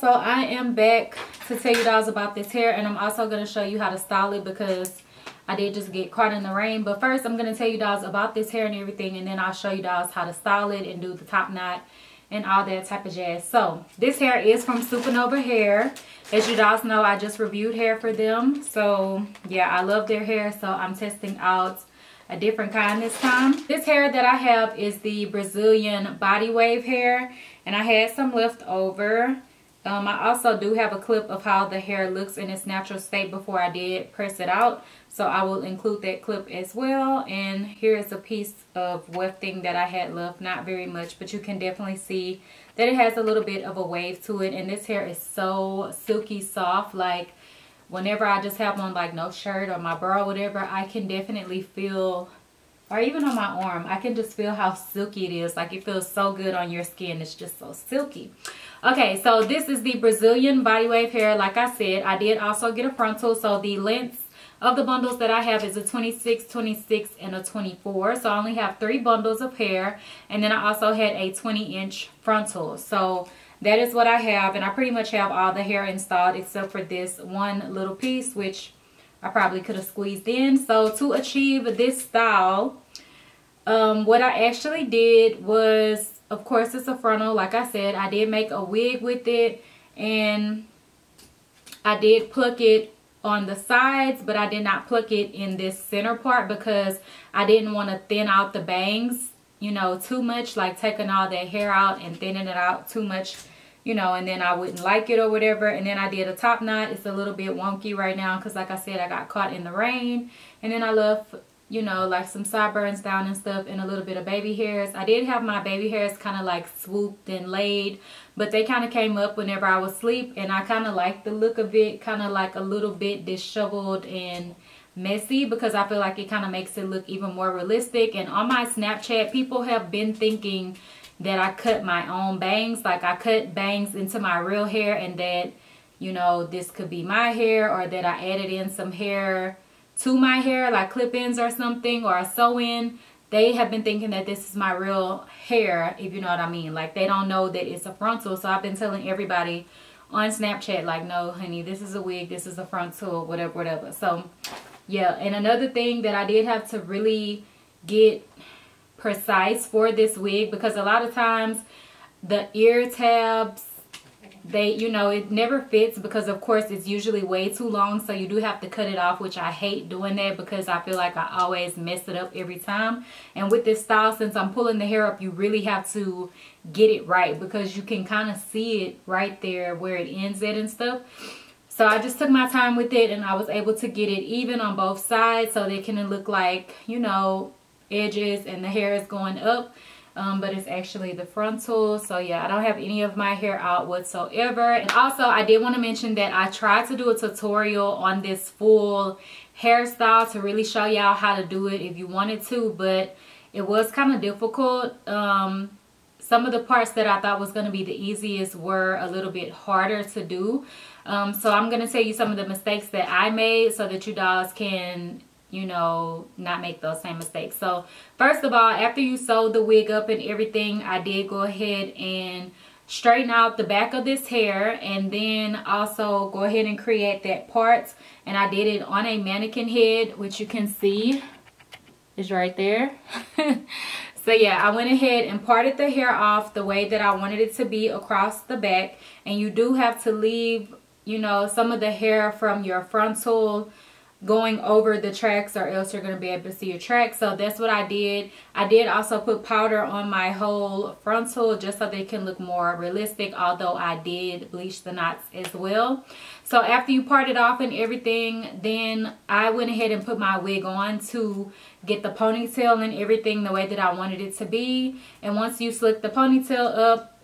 So I am back to tell you guys about this hair, and I'm also going to show you how to style it because I did just get caught in the rain. But first I'm going to tell you guys about this hair and everything, and then I'll show you guys how to style it and do the top knot and all that type of jazz. So this hair is from SuperNova Hair. As you guys know, I just reviewed hair for them, so yeah, I love their hair, so I'm testing out a different kind this time. This hair that I have is the Brazilian body wave hair, and I had some left over. I also do have a clip of how the hair looks in its natural state before I did press it out, so I will include that clip as well. And here is a piece of wefting that I had left, not very much, but you can definitely see that it has a little bit of a wave to it. And this hair is so silky soft, like whenever I just have on like no shirt or my bra or whatever, I can definitely feel, or even on my arm, I can just feel how silky it is. Like it feels so good on your skin. It's just so silky. Okay, so this is the Brazilian body wave hair. Like I said, I did also get a frontal. So the lengths of the bundles that I have is a 26, 26, and a 24. So I only have 3 bundles of hair. And then I also had a 20-inch frontal. So that is what I have. And I pretty much have all the hair installed except for this one little piece, which I probably could have squeezed in. So to achieve this style, what I actually did was, of course, it's a frontal. Like I said, I did make a wig with it, and I did pluck it on the sides, but I did not pluck it in this center part because I didn't want to thin out the bangs, you know, too much, like taking all that hair out and thinning it out too much, you know, and then I wouldn't like it or whatever. And then I did a top knot. It's a little bit wonky right now because, like I said, I got caught in the rain. And then I left, you know, like some sideburns down and stuff, and a little bit of baby hairs. I did have my baby hairs kind of like swooped and laid, but they kind of came up whenever I was asleep, and I kind of like the look of it, kind of like a little bit disheveled and messy, because I feel like it kind of makes it look even more realistic. And on my Snapchat, people have been thinking that I cut my own bangs, like I cut bangs into my real hair, and that, you know, this could be my hair, or that I added in some hair to my hair, like clip-ins or something, or a sew-in. They have been thinking that this is my real hair, if you know what I mean. Like, they don't know that it's a frontal. So I've been telling everybody on Snapchat, like, no honey, this is a wig, this is a frontal, whatever, whatever. So yeah. And another thing that I did have to really get precise for this wig, because a lot of times the ear tabs, they, you know, it never fits, because of course it's usually way too long, so you do have to cut it off, which I hate doing that because I feel like I always mess it up every time. And with this style, since I'm pulling the hair up, you really have to get it right, because you can kind of see it right there where it ends at and stuff. So I just took my time with it, and I was able to get it even on both sides, so they can look like, you know, edges and the hair is going up. But it's actually the frontal. So yeah, I don't have any of my hair out whatsoever. And also, I did want to mention that I tried to do a tutorial on this full hairstyle to really show y'all how to do it if you wanted to, but it was kind of difficult. Some of the parts that I thought was going to be the easiest were a little bit harder to do. So I'm going to tell you some of the mistakes that I made so that you guys can, you know, not make those same mistakes. So first of all, after you sew the wig up and everything, I did go ahead and straighten out the back of this hair, and then also go ahead and create that part. And I did it on a mannequin head, which you can see is right there. So yeah, I went ahead and parted the hair off the way that I wanted it to be across the back. And you do have to leave, you know, some of the hair from your frontal going over the tracks, or else you're going to be able to see your tracks. So that's what I did. I did also put powder on my whole frontal just so they can look more realistic, although I did bleach the knots as well. So after you part it off and everything, then I went ahead and put my wig on to get the ponytail and everything the way that I wanted it to be. And once you slick the ponytail up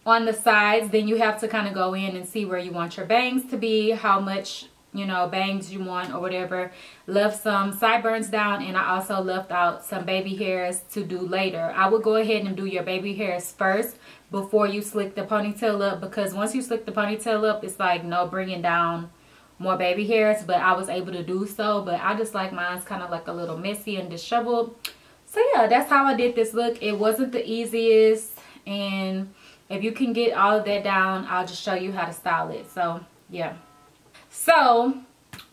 on the sides, then you have to kind of go in and see where you want your bangs to be, how much you know, bangs you want or whatever. Left some sideburns down, and I also left out some baby hairs to do later. I would go ahead and do your baby hairs first before you slick the ponytail up, because once you slick the ponytail up, it's like no bringing down more baby hairs. But I was able to do so, but I just like mine's kind of like a little messy and disheveled. So yeah, that's how I did this look. It wasn't the easiest, and if you can get all of that down, I'll just show you how to style it. So yeah. So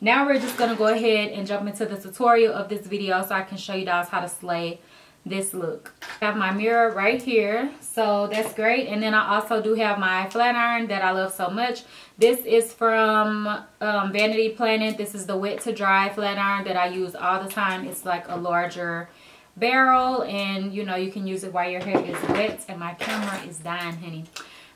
now we're just gonna go ahead and jump into the tutorial of this video so I can show you guys how to slay this look. I have my mirror right here, so that's great. And then I also do have my flat iron that I love so much. This is from Vanity Planet. This is the wet to dry flat iron that I use all the time. It's like a larger barrel, and you know, you can use it while your hair is wet. And my camera is dying, honey.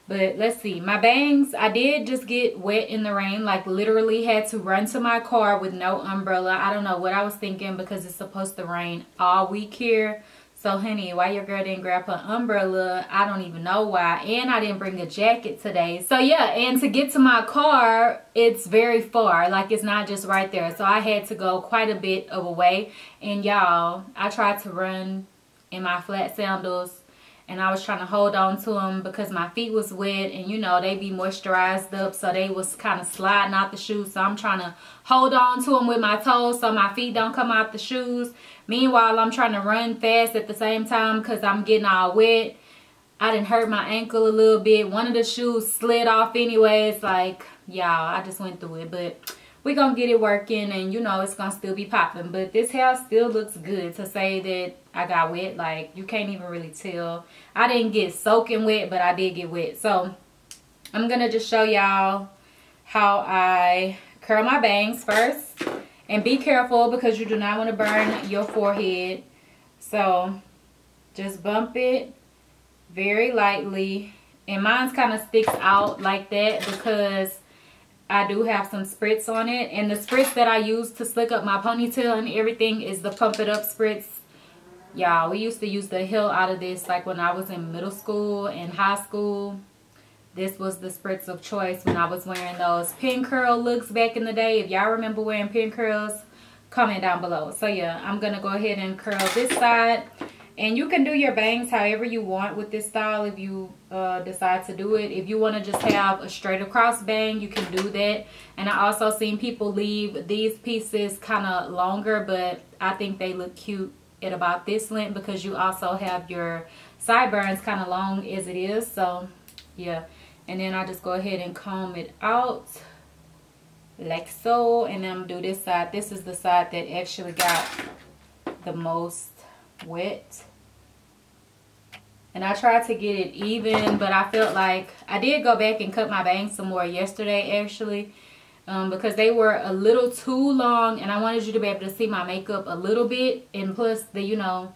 But let's see, my bangs, I did just get wet in the rain, like literally had to run to my car with no umbrella. I don't know what I was thinking, because it's supposed to rain all week here. So honey, why your girl didn't grab her umbrella, I don't even know why. And I didn't bring a jacket today. So yeah, and to get to my car, it's very far, like it's not just right there. So I had to go quite a bit of a way. And y'all, I tried to run in my flat sandals, and I was trying to hold on to them because my feet was wet, and you know, they be moisturized up, so they was kind of sliding out the shoes. So I'm trying to hold on to them with my toes so my feet don't come out the shoes. Meanwhile, I'm trying to run fast at the same time because I'm getting all wet. I done hurt my ankle a little bit. One of the shoes slid off anyways. Like, y'all, I just went through it. But we're going to get it working, and you know, it's going to still be popping. But this hair still looks good. To say that I got wet, like, you can't even really tell. I didn't get soaking wet, but I did get wet. So I'm going to just show y'all how I curl my bangs first. And be careful, because you do not want to burn your forehead. So just bump it very lightly. And mine's kind of sticks out like that because I do have some spritz on it. And the spritz that I use to slick up my ponytail and everything is the Pump It Up spritz. Y'all, we used to use the hell out of this like when I was in middle school and high school. This was the spritz of choice when I was wearing those pin curl looks back in the day. If y'all remember wearing pin curls, comment down below. So yeah, I'm going to go ahead and curl this side. And you can do your bangs however you want with this style if you decide to do it. If you want to just have a straight across bang, you can do that. And I also seen people leave these pieces kind of longer, but I think they look cute at about this length because you also have your sideburns kind of long as it is. So yeah. And then I just go ahead and comb it out like so. And then I'm gonna do this side. This is the side that actually got the most wet. And I tried to get it even, but I felt like I did go back and cut my bangs some more yesterday actually. Because they were a little too long, and I wanted you to be able to see my makeup a little bit. And plus, you know,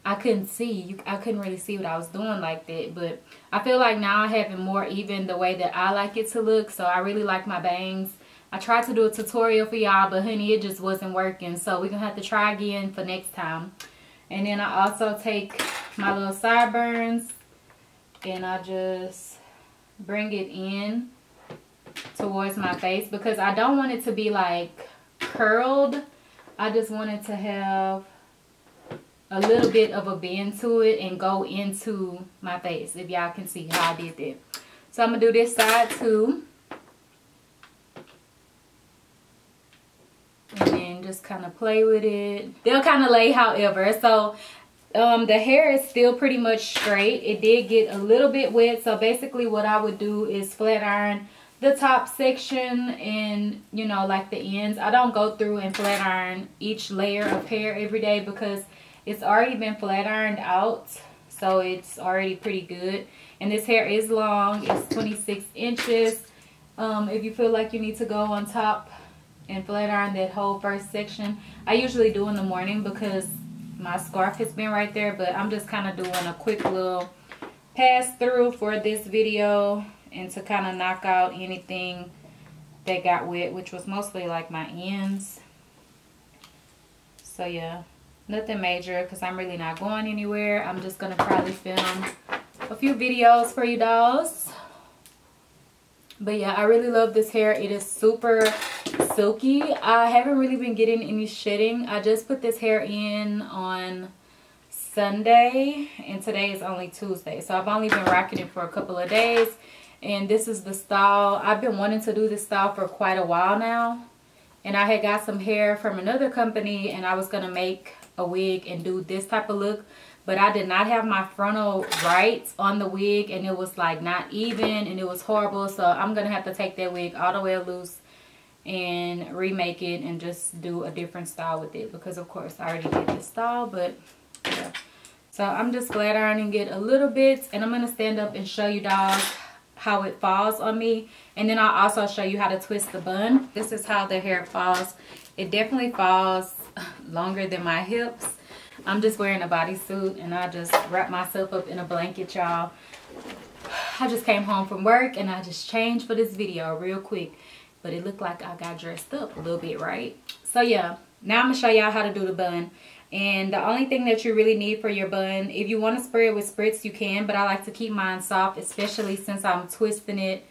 I couldn't see. I couldn't really see what I was doing like that. But I feel like now I have it more even the way that I like it to look. So I really like my bangs. I tried to do a tutorial for y'all, but honey, it just wasn't working. So we're going to have to try again for next time. And then I also take my little sideburns and I just bring it in towards my face because I don't want it to be like curled. I just want it to have a little bit of a bend to it and go into my face, if y'all can see how I did that. So I'm gonna do this side too, and then just kind of play with it. They'll kind of lay however. So the hair is still pretty much straight. It did get a little bit wet, so basically what I would do is flat iron the top section and, you know, like the ends. I don't go through and flat iron each layer of hair every day because it's already been flat ironed out, so it's already pretty good. And this hair is long. It's 26 inches. If you feel like you need to go on top and flat iron that whole first section, I usually do in the morning because my scarf has been right there. But I'm just kind of doing a quick little pass through for this video and to kind of knock out anything that got wet, which was mostly like my ends. So yeah, nothing major because I'm really not going anywhere. I'm just gonna probably film a few videos for you dolls. But yeah, I really love this hair. It is super silky. I haven't really been getting any shedding. I just put this hair in on Sunday and today is only Tuesday, so I've only been rocking it for a couple of days. And this is the style. I've been wanting to do this style for quite a while now, and I had got some hair from another company and I was gonna make a wig and do this type of look, but I did not have my frontal right on the wig and it was like not even and it was horrible. So I'm gonna have to take that wig all the way loose and remake it and just do a different style with it, because of course I already did this style. But yeah, so I'm just glad I didn't get a little bit, and I'm gonna stand up and show you guys how it falls on me, and then I'll also show you how to twist the bun. This is how the hair falls. It definitely falls longer than my hips. I'm just wearing a bodysuit and I just wrap myself up in a blanket, y'all. I just came home from work and I just changed for this video real quick, but it looked like I got dressed up a little bit, right? So yeah, now I'm gonna show y'all how to do the bun. And the only thing that you really need for your bun, if you want to spray it with spritz, you can, but I like to keep mine soft, especially since I'm twisting it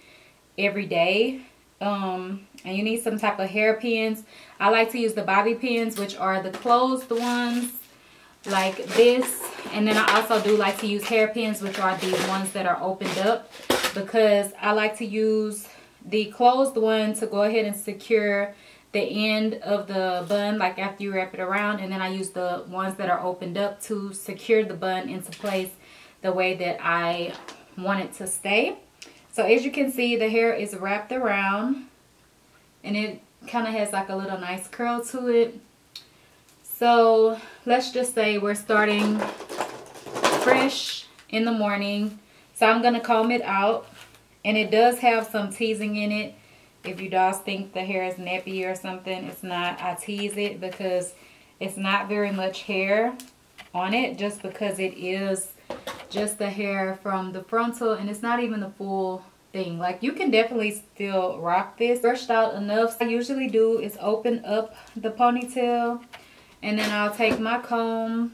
every day. And you need some type of hairpins. I like to use the bobby pins, which are the closed ones like this. And then I also do like to use hairpins, which are the ones that are opened up, because I like to use the closed one to go ahead and secure the end of the bun, like after you wrap it around, and then I use the ones that are opened up to secure the bun into place the way that I want it to stay. So as you can see, the hair is wrapped around and it kind of has like a little nice curl to it. So let's just say we're starting fresh in the morning. So I'm going to comb it out, and it does have some teasing in it. If you guys think the hair is nappy or something, it's not. I tease it because it's not very much hair on it, just because it is just the hair from the frontal and it's not even the full thing. Like, you can definitely still rock this. Brushed out enough. What I usually do is open up the ponytail, and then I'll take my comb,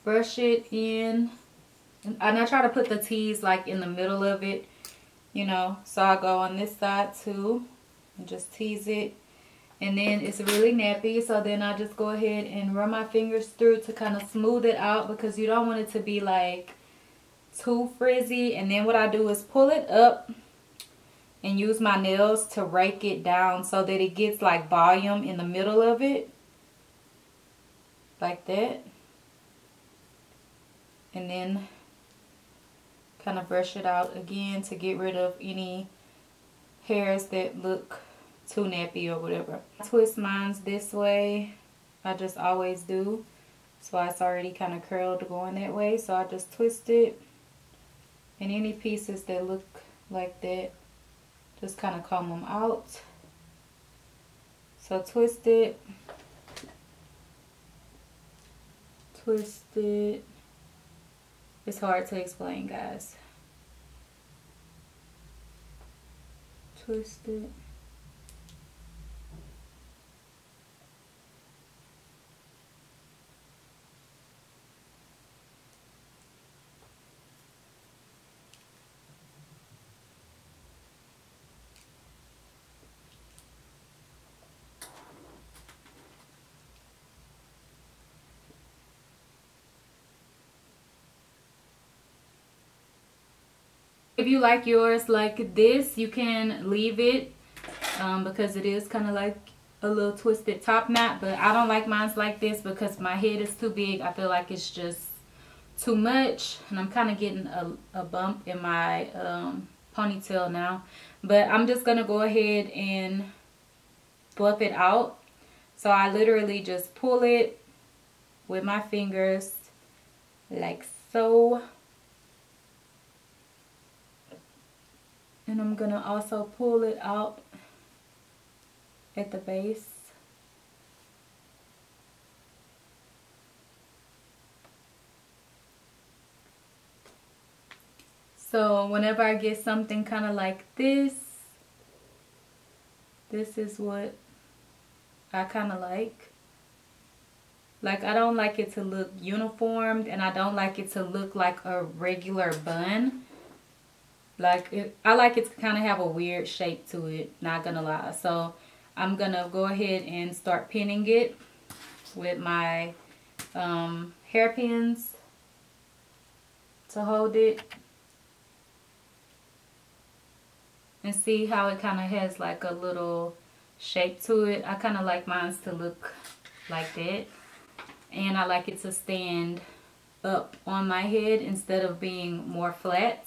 brush it in, and I try to put the tease like in the middle of it, you know. So I go on this side too and just tease it, and then it's really nappy, so then I just go ahead and run my fingers through to kind of smooth it out, because you don't want it to be like too frizzy. And then what I do is pull it up and use my nails to rake it down so that it gets like volume in the middle of it, like that. And then kind of brush it out again to get rid of any hairs that look too nappy or whatever. I twist mine this way. I just always do. So it's already kind of curled going that way. So I just twist it. And any pieces that look like that, just kind of comb them out. So twist it. Twist it. It's hard to explain, guys. Twist it. If you like yours like this, you can leave it because it is kind of like a little twisted top knot, but I don't like mine like this because my head is too big. I feel like it's just too much, and I'm kind of getting a bump in my ponytail now. But I'm just gonna go ahead and fluff it out. So I literally just pull it with my fingers like so. And I'm gonna also pull it out at the base. So whenever I get something kind of like this, this is what I kind of like. Like, I don't like it to look uniformed, and I don't like it to look like a regular bun. Like I like it to kind of have a weird shape to it, not gonna lie. So I'm gonna go ahead and start pinning it with my hairpins to hold it. And see how it kind of has like a little shape to it. I kind of like mine to look like that. And I like it to stand up on my head instead of being more flat.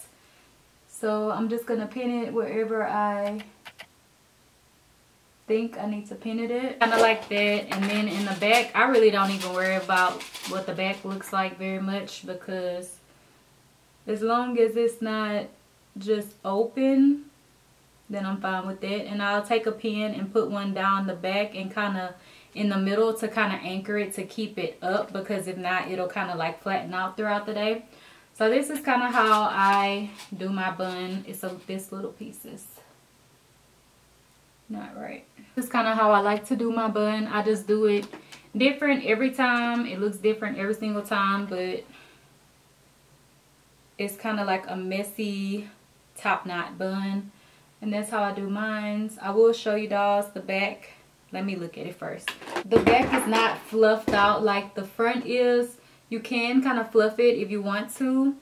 So I'm just going to pin it wherever I think I need to pin it at. Kind of like that. And then in the back, I really don't even worry about what the back looks like very much, because as long as it's not just open, then I'm fine with that. And I'll take a pin and put one down the back and kind of in the middle to kind of anchor it to keep it up, because if not, it'll kind of like flatten out throughout the day. So this is kind of how I do my bun. It's this little pieces. Not right. This is kind of how I like to do my bun. I just do it different every time. It looks different every single time, but it's kind of like a messy top knot bun. And that's how I do mine. I will show you dolls the back. Let me look at it first. The back is not fluffed out like the front is. You can kind of fluff it if you want to.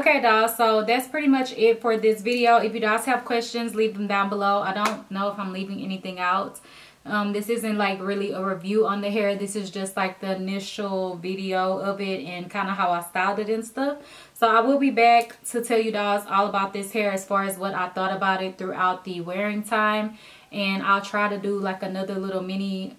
Okay, dolls, so that's pretty much it for this video. If you guys have questions, leave them down below. I don't know if I'm leaving anything out. This isn't like really a review on the hair. This is just like the initial video of it and kind of how I styled it and stuff. So I will be back to tell you guys all about this hair as far as what I thought about it throughout the wearing time. And I'll try to do like another little mini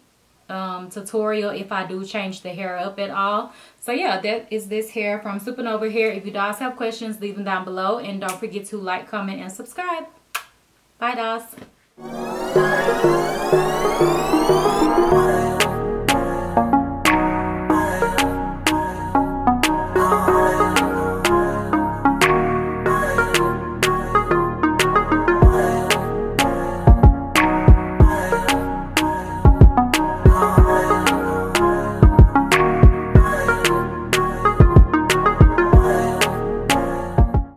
tutorial if I do change the hair up at all. So yeah, that is this hair from SuperNova Hair. If you guys have questions, leave them down below. And don't forget to like, comment, and subscribe. Bye, dolls.